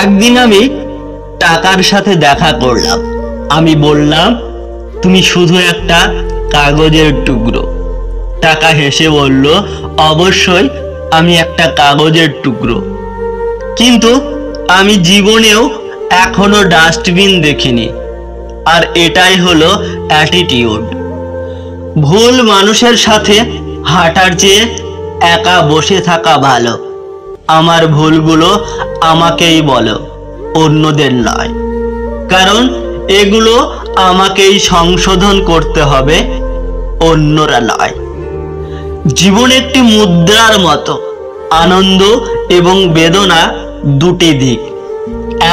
একদিন আমি টাকার সাথে দেখা করলাম। আমি বললাম, তুমি শুধু একটা কাগজের টুকরো। টাকা হেসে বলল, অবশ্যই আমি একটা কাগজের টুকরো, কিন্তু আমি জীবনেও এখনো ডাস্টবিন দেখিনি। আর এটাই হলো অ্যাটিটিউড। ভুল মানুষের সাথে হাঁটার চেয়ে একা বসে থাকা ভালো। আমার ভুলগুলো আমাকেই বলো, অন্যদের নয়, কারণ এগুলো আমাকেই সংশোধন করতে হবে, অন্যরা নয়। জীবন একটি মুদ্রার মতো, আনন্দ এবং বেদনা দুটি দিক,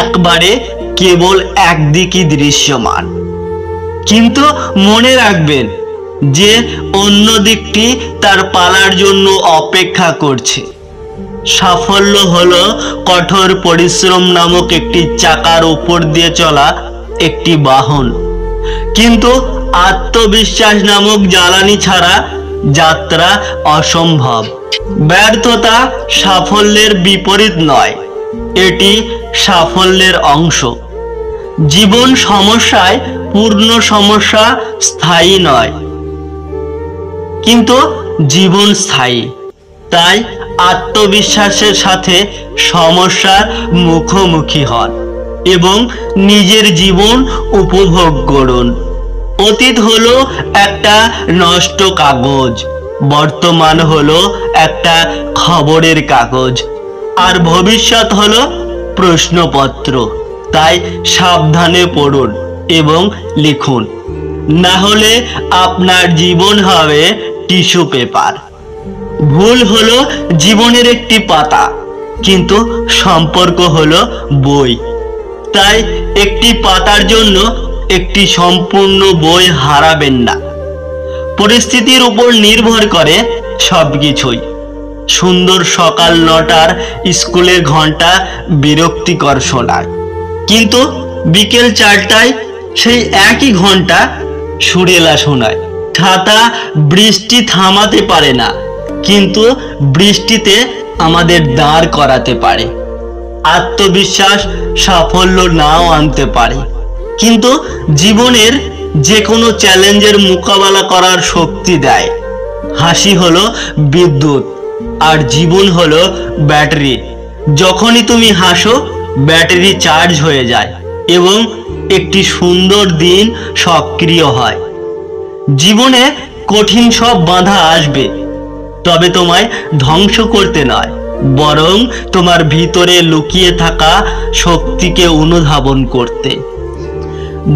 একবারে কেবল একদিকই দৃশ্যমান। কিন্তু মনে রাখবেন যে অন্য দিকটি তার পালার জন্য অপেক্ষা করছে। সাফল্য হলো কঠোর পরিশ্রম নামক একটি চাকার উপর দিয়ে চলা একটি বাহন, কিন্তু আত্মবিশ্বাস নামক জ্বালানি ছাড়া যাত্রা অসম্ভব। ব্যর্থতা সাফল্যের বিপরীত নয়, এটি সাফল্যের অংশ। জীবন সমস্যায় পূর্ণ, সমস্যা স্থায়ী নয়, কিন্তু জীবন স্থায়ী। তাই আত্মবিশ্বাসের সাথে সমস্যার মুখোমুখি হন এবং নিজের জীবন উপভোগ করুন। অতীত হলো একটা নষ্ট কাগজ, বর্তমান হলো একটা খবরের কাগজ, আর ভবিষ্যৎ হলো প্রশ্নপত্র। তাই সাবধানে পড়ুন এবং লিখুন, না হলে আপনার জীবন হবে টিস্যু পেপার। ভুল হলো জীবনের একটি পাতা, কিন্তু সম্পর্ক হলো বই। তাই একটি পাতার জন্য একটি সম্পূর্ণ বই হারাবেন না। পরিস্থিতির উপর নির্ভর করে সবকিছুই। সুন্দর সকাল 9টার স্কুলের ঘন্টা বিরক্তিকর শোনায়, কিন্তু বিকেল 4টায় সেই একই ঘন্টা সুরেলা শোনায়। ছাতা বৃষ্টি থামাতে পারে না, কিন্তু বৃষ্টিতে আমাদের দাঁড় করাতে পারে। আত্মবিশ্বাস সাফল্য নাও আনতে পারে, কিন্তু জীবনের যে কোনো চ্যালেঞ্জের মোকাবেলা করার শক্তি দেয়। হাসি হলো বিদ্যুৎ, আর জীবন হলো ব্যাটারি। যখনই তুমি হাসো, ব্যাটারি চার্জ হয়ে যায় এবং একটি সুন্দর দিন সক্রিয় হয়। জীবনে কঠিন সব বাধা আসবে, তবে তোমায় ধ্বংস করতে নয়, বরং তোমার ভিতরে লুকিয়ে থাকা শক্তিকে অনুধাবন করতে।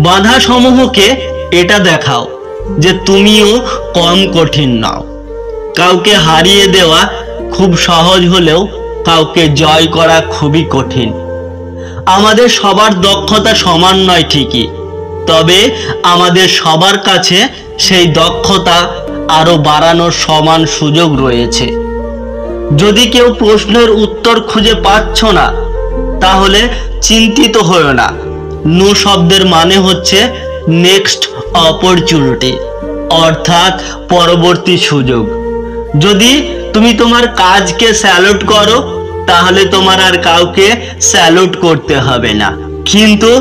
বাধা সমূহকে এটা দেখাও যে তুমিও কম কঠিন নও। কাউকে হারিয়ে দেওয়া খুব সহজ হলেও কাউকে জয় করা খুবই কঠিন। আমাদের সবার দক্ষতা সমান নয় ঠিকই, তবে আমাদের সবার কাছে সেই দক্ষতা আরো বাড়ানোর সমান সুযোগ রয়েছে। যদি কেউ প্রশ্নের উত্তর খুঁজে পাচ্ছ না, তাহলে চিন্তিত হয়ো না। নো শব্দের মানে হচ্ছে নেক্সট অপরচুনিটি, অর্থাৎ পরবর্তী সুযোগ। যদি তুমি তোমার কাজকে স্যালুট করো, তাহলে তোমার আর কাউকে স্যালুট করতে হবে না। কিন্তু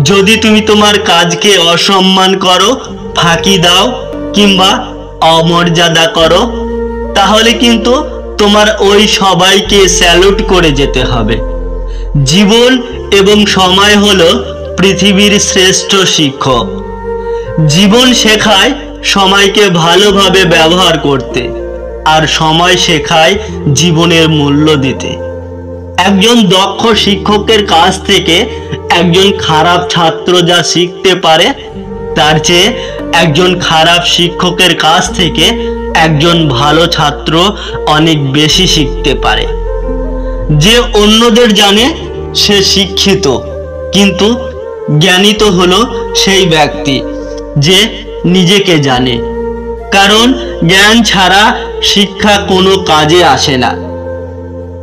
যদি তুমি তোমার কাজকে অসম্মান করো, ফাঁকি দাও কিংবা অমর্যাদা করো, তাহলে কিন্তু তোমার ওই সবাইকে স্যালুট করে যেতে হবে। জীবন এবং সময় হলো পৃথিবীর শ্রেষ্ঠ শিক্ষক। জীবন শেখায় সময়কে ভালোভাবে ব্যবহার করতে, আর সময় শেখায় জীবনের মূল্য দিতে। একজন দক্ষ শিক্ষকের কাছ থেকে একজন খারাপ ছাত্র যা শিখতে পারে, তার চেয়ে একজন খারাপ শিক্ষকের কাছ থেকে একজন ভালো ছাত্র অনেক বেশি শিখতে পারে। যে অন্যদের জানে সে শিক্ষিত, কিন্তু জ্ঞানী তো হলো সেই ব্যক্তি যে নিজেকে জানে। কারণ জ্ঞান ছাড়া শিক্ষা কোনো কাজে আসে না।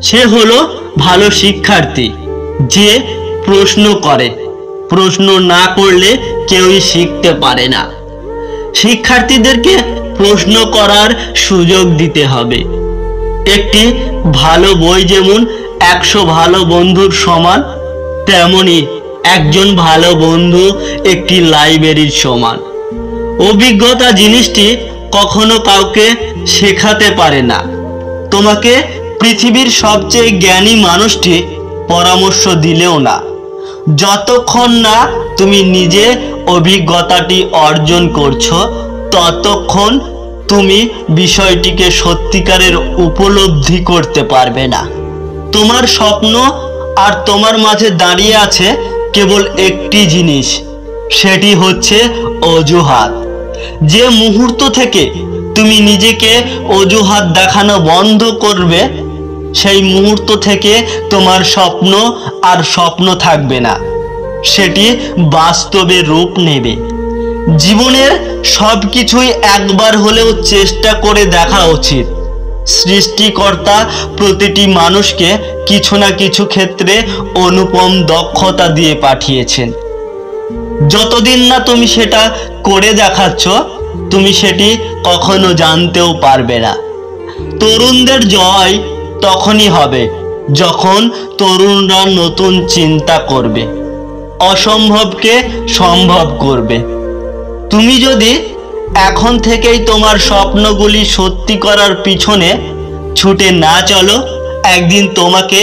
সে হলো ভালো শিক্ষার্থী যে প্রশ্ন করে। প্রশ্ন না করলে কেউই শিখতে পারে না। শিক্ষার্থীদেরকে প্রশ্ন করার সুযোগ দিতে হবে। একটি ভালো বই যেমন 100 ভালো বন্ধুর সমান, তেমনি একজন ভালো বন্ধু একটি লাইব্রেরির সমান। অভিজ্ঞতা জিনিসটি কখনো কাউকে শেখাতে পারে না। তোমাকে পৃথিবীর সবচেয়ে জ্ঞানী মানুষটি পরামর্শ দিলেও না, যতক্ষণ না তুমি নিজে অভিজ্ঞতাটি অর্জন করছো ততক্ষণ তুমি বিষয়টিকে সত্যিকারের উপলব্ধি করতে পারবে না। তোমার স্বপ্ন আর তোমার মাঝে দাঁড়িয়ে আছে কেবল একটি জিনিস, সেটি হচ্ছে অজুহাত। যে মুহূর্ত থেকে তুমি নিজেকে অজুহাত দেখানো বন্ধ করবে, সেই মুহূর্ত থেকে তোমার স্বপ্ন আর স্বপ্ন থাকবে না, সেটি বাস্তবে রূপ নেবে। জীবনের সবকিছুই একবার হলেও চেষ্টা করে দেখা উচিত। সৃষ্টিকর্তা প্রতিটি মানুষকে কিছু না কিছু ক্ষেত্রে অনুপম দক্ষতা দিয়ে পাঠিয়েছেন। যতদিন না তুমি সেটা করে দেখাচ্ছ, তুমি সেটি কখনো জানতেও পারবে না। তরুণদের জয় তখনই হবে যখন তরুণরা নতুন চিন্তা করবে, অসম্ভবকে সম্ভব করবে। তুমি যদি এখন থেকেই তোমার স্বপ্নগুলি সত্যি করার পিছনে ছুটে না চলো, একদিন তোমাকে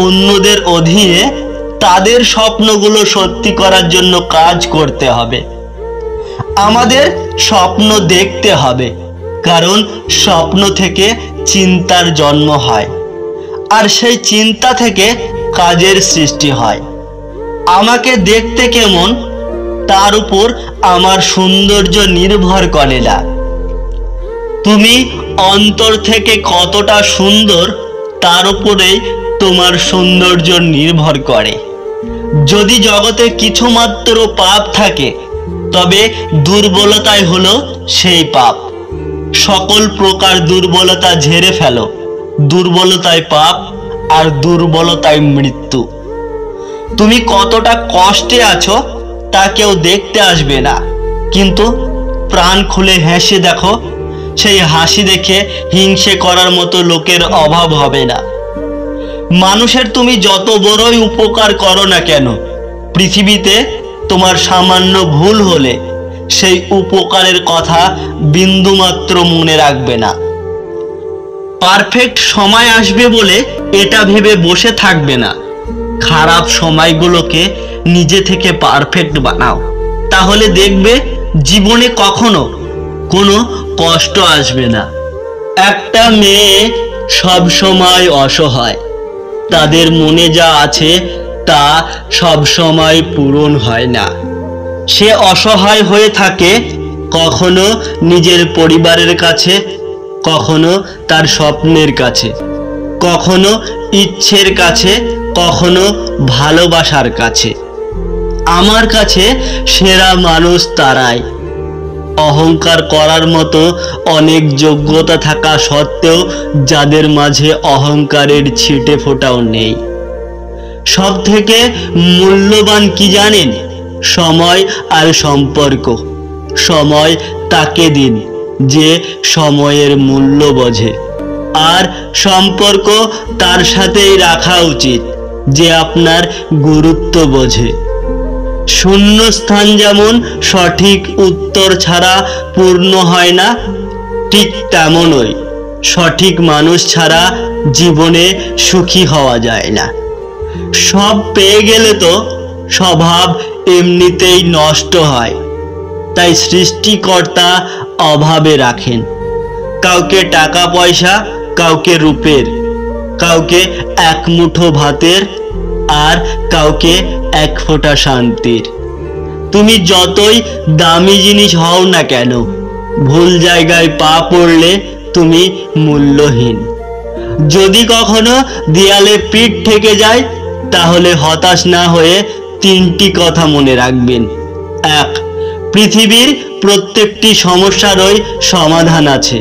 অন্যদের অধীনে তাদের স্বপ্নগুলো সত্যি করার জন্য কাজ করতে হবে। আমাদের স্বপ্ন দেখতে হবে, কারণ স্বপ্ন থেকে চিন্তার জন্ম হয়, আর সেই চিন্তা থেকে কাজের সৃষ্টি হয়। আমাকে দেখতে কেমন তার উপর আমার সৌন্দর্য নির্ভর করে না, তুমি অন্তর থেকে কতটা সুন্দর তার উপরেই তোমার সৌন্দর্য নির্ভর করে। যদি জগতে কিছুমাত্র পাপ থাকে, তবে দুর্বলতাই হলো সেই পাপ। সকল প্রকার দুর্বলতা ঝেড়ে ফেলো, দুর্বলতায় পাপ আর দুর্বলতায় মৃত্যু। তুমি কতটা কষ্টে আছো তা কেউ দেখতে আসবে না, কিন্তু প্রাণ খুলে হেসে দেখো, সেই হাসি দেখে হিংসে করার মতো লোকের অভাব হবে না। মানুষের তুমি যত বড়ই উপকার করো না কেন, পৃথিবীতে তোমার সামান্য ভুল হলে সেই উপকারের কথা বিন্দুমাত্র মনে রাখবে না। পারফেক্ট সময় আসবে বলে এটা ভেবে বসে থাকবে না। খারাপ সময়গুলোকে নিজে থেকে পারফেক্ট বানাও, তাহলে দেখবে জীবনে কখনো কোনো কষ্ট আসবে না। একটা মেয়ে সব সময় অসহায়, তাদের মনে যা আছে তা সব সময় পূরণ হয় না। সে অসহায় হয়ে থাকে কখনো নিজের পরিবারের কাছে, কখনো তার স্বপ্নের কাছে, কখনো ইচ্ছের কাছে, কখনো ভালোবাসার কাছে। আমার কাছে সেরা মানুষ তারাই, অহংকার করার মতো অনেক যোগ্যতা থাকা সত্ত্বেও যাদের মাঝে অহংকারের ছিটে ফোঁটাও নেই। সব থেকে মূল্যবান কি জানেন? সময় আর সম্পর্ক। সময় তাকে দিন যে সময়ের মূল্য বোঝে, আর সম্পর্ক তার সাথেই রাখা উচিত যে আপনার গুরুত্ব বোঝে। শূন্যস্থান যেমন সঠিক উত্তর ছাড়া পূর্ণ হয় না, ঠিক তেমনই সঠিক মানুষ ছাড়া জীবনে সুখী হওয়া যায় না। সব পেয়ে গেলে তো স্বভাব এমনিতেই নষ্ট হয়, তাই সৃষ্টিকর্তা অভাবে রাখেন। কাউকে টাকা পয়সা, কাউকে রূপের, কাউকে এক মুঠো ভাতের, আর কাউকে এক ফোঁটা শান্তির। তুমি যতই দামি জিনিস হও না কেন, ভুল জায়গায় পা পড়লে তুমি মূল্যহীন। যদি কখনো দেয়ালে পিঠ ঠেকে যায়, তাহলে হতাশ না হয়ে 3টি কথা মনে রাখবেন। 1. পৃথিবীর প্রত্যেকটি সমস্যারই সমাধান আছে।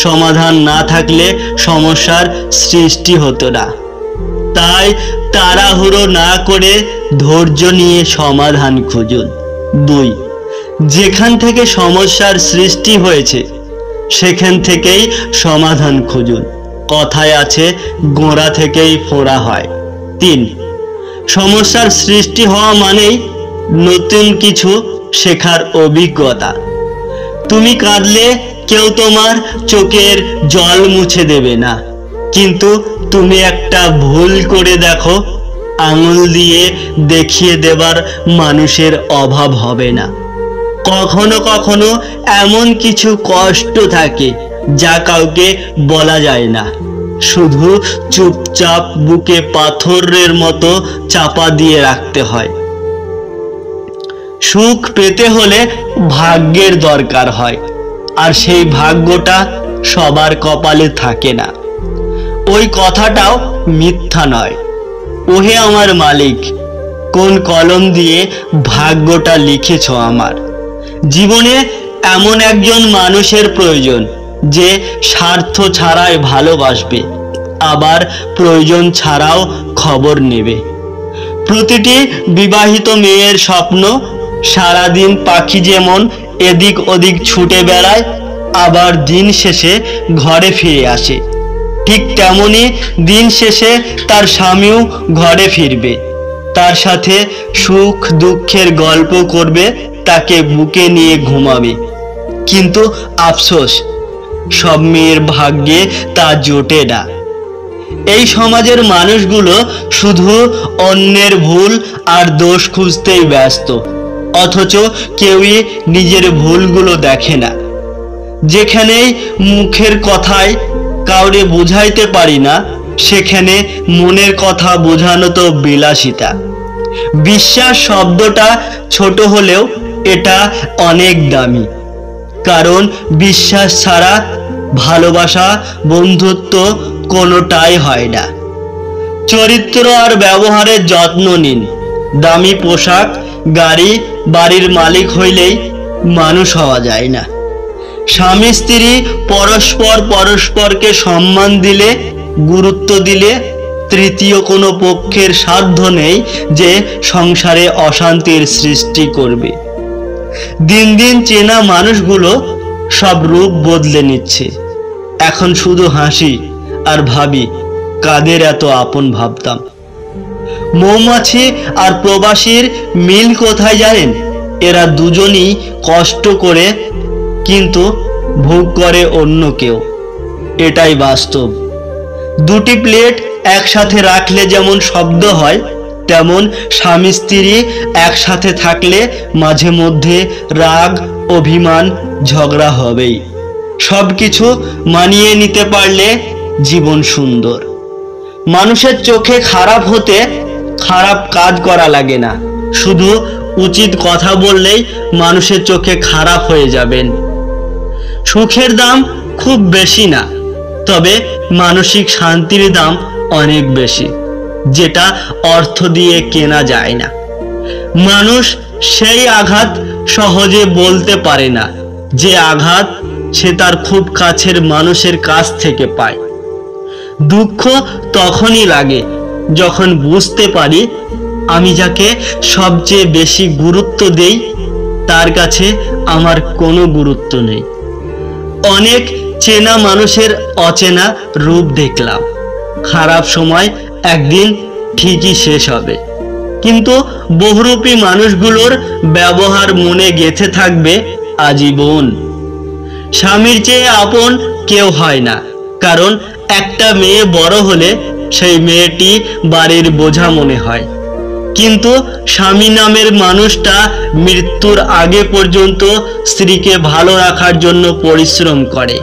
সমাধান না থাকলে সমস্যার সৃষ্টি হতো না। তাই তাড়াহুড়ো না করে ধৈর্য নিয়ে সমাধান খুঁজুন। 2. যেখান থেকে সমস্যার সৃষ্টি হয়েছে সেখান থেকেই সমাধান খুঁজুন। কথায় আছে, গোড়া থেকেই ফোড়া হয়। 3, সমস্যার সৃষ্টি হওয়া মানেই নতুন কিছু শেখার অভিজ্ঞতা। তুমি কাঁদলে কেউ তোমার চোখের জল মুছে দেবে না, কিন্তু তুমি একটা ভুল করে দেখো, আঙুল দিয়ে দেখিয়ে দেবার মানুষের অভাব হবে না। কখনো কখনো এমন কিছু কষ্ট থাকে যা কাউকে বলা যায় না, শুধু চুপচাপ বুকে পাথরের মতো চাপা দিয়ে রাখতে হয়। সুখ পেতে হলে ভাগ্যের দরকার হয়, আর সেই ভাগ্যটা সবার কপালে থাকে না। ওই কথাটাও মিথ্যা নয়। ওহে আমার মালিক, কোন কলম দিয়ে ভাগ্যটা লিখেছ আমার? জীবনে এমন একজন মানুষের প্রয়োজন যে স্বার্থ ছাড়াই ভালোবাসবে, আবার প্রয়োজন ছাড়াও খবর নেবে। প্রতিটি বিবাহিত মেয়ের স্বপ্ন, সারাদিন পাখি যেমন এদিক ওদিক ছুটে বেড়ায়, আবার দিন শেষে ঘরে ফিরে আসে, ঠিক তেমনি দিন শেষে তার স্বামীও ঘরে ফিরবে, তার সাথে সুখ দুঃখের গল্প করবে, তাকে বুকে নিয়ে ঘুমাবে। কিন্তু আফসোস, সব মেয়ের ভাগ্যে তা জোটে না। এই সমাজের মানুষগুলো শুধু অন্যের ভুল আর দোষ খুঁজতেই ব্যস্ত, অথচ কেউই নিজের ভুলগুলো দেখে না। যেখানেই মুখের কথায় কাউরে বোঝাইতে পারি না, সেখানে মনের কথা বোঝানো তো বিলাসিতা। বিশ্বাস শব্দটা ছোট হলেও এটা অনেক দামি, কারণ বিশ্বাস ছাড়া ভালোবাসা, বন্ধুত্ব কোনোটাই হয় না। চরিত্র আর ব্যবহারের যত্ন নিন। দামি পোশাক, গাড়ি, বাড়ির মালিক হইলেই মানুষ হওয়া যায় না। স্বামী স্ত্রী পরস্পরকে সম্মান দিলে, গুরুত্ব দিলে, তৃতীয় কোনো পক্ষের সাধ্য নেই যে সংসারে অশান্তির সৃষ্টি করবে। দিন দিন চেনা মানুষগুলো সব রূপ বদলে নিচ্ছে। এখন শুধু হাসি আর ভাবি, কাদের এত আপন ভাবতাম। মৌমাছি আর প্রবাসীর মিল কোথায় জানেন? এরা দুজনই কষ্ট করে, কিন্তু ভোগ করে অন্য কেউ। এটাই বাস্তব। দুটি প্লেট একসাথে রাখলে যেমন শব্দ হয়, তেমন স্বামী স্ত্রী একসাথে থাকলে মাঝে মধ্যে রাগ, অভিমান, ঝগড়া হবেই। সবকিছু মানিয়ে নিতে পারলে জীবন সুন্দর। মানুষের চোখে খারাপ হতে খারাপ কাজ করা লাগে না, শুধু উচিত কথা বললেই মানুষের চোখে খারাপ হয়ে যাবেন। সুখের দাম খুব বেশি না, তবে মানসিক শান্তির দাম অনেক বেশি, যেটা অর্থ দিয়ে কেনা যায় না। মানুষ সেই আঘাত সহজে বলতে পারে না, যে আঘাত সে তার খুব কাছের মানুষের কাছ থেকে পায়। দুঃখ তখনই লাগে যখন বুঝতে পারি আমি যাকে সবচেয়ে বেশি গুরুত্ব দেই, তার কাছে আমার কোনো গুরুত্ব নেই। অনেক চেনা মানুষের অচেনা রূপ দেখলাম। খারাপ সময় একদিন ঠিকই শেষ হবে, কিন্তু বহুরূপী মানুষগুলোর ব্যবহার মনে গেঁথে থাকবে আজীবন। স্বামীর চেয়ে আপন কেউ হয় না, কারণ একটা মেয়ে বড় হলে সেই মেয়েটি বাড়ির বোঝা মনে হয়, কিন্তু স্বামী নামের মানুষটা মৃত্যুর আগে পর্যন্ত স্ত্রীকে ভালো রাখার জন্য পরিশ্রম করে।